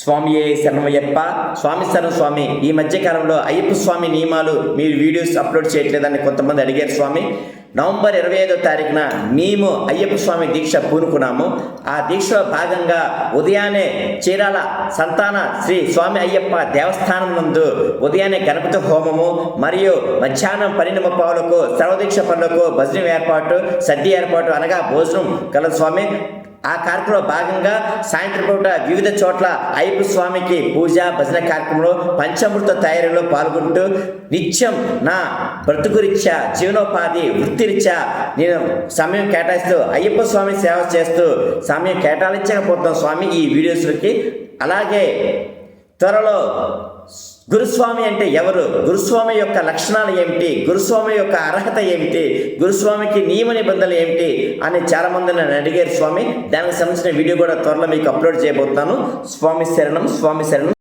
స్వామియే శరణమయ్యప్ప. స్వామి శరణం స్వామి. ఈ మధ్యకాలంలో అయ్యప్ప స్వామి నియమాలు మీరు వీడియోస్ అప్లోడ్ చేయట్లేదని కొంతమంది అడిగారు స్వామి. నవంబర్ 25వ తారీఖున మేము అయ్యప్ప స్వామి దీక్ష పూనుకున్నాము. ఆ దీక్షలో భాగంగా ఉదయాన్నే చీరాల సంతాన శ్రీ స్వామి అయ్యప్ప దేవస్థానం నందు ఉదయాన్నే గణపతి హోమము మరియు మధ్యాహ్నం 12:15 సర్వదీక్ష పనులకు భజన ఏర్పాటు, సద్ది ఏర్పాటు అనగా భోజనం కలదు స్వామి. ఆ కార్యక్రమంలో భాగంగా సాయంత్రం పూట వివిధ చోట్ల అయ్యప్ప స్వామికి పూజ భజన కార్యక్రమంలో పంచామృత తయారీలో పాల్గొంటూ నిత్యం నా బ్రతుకురీత్యా జీవనోపాధి వృత్తిరీత్యా నేను సమయం కేటాయిస్తూ అయ్యప్ప స్వామి సేవ చేస్తూ సమయం కేటాయించకపోతున్నాం స్వామి ఈ వీడియోస్కి. అలాగే త్వరలో గురుస్వామి అంటే ఎవరు, గురుస్వామి యొక్క లక్షణాలు ఏమిటి, గురుస్వామి యొక్క అర్హత ఏమిటి, గురుస్వామికి నియమ నిబంధనలు ఏమిటి అని చాలామంది నన్ను అడిగారు స్వామి. దానికి సంబంధించిన వీడియో కూడా త్వరలో మీకు అప్లోడ్ చేయబోతున్నాను. స్వామి శరణం, స్వామి శరణం.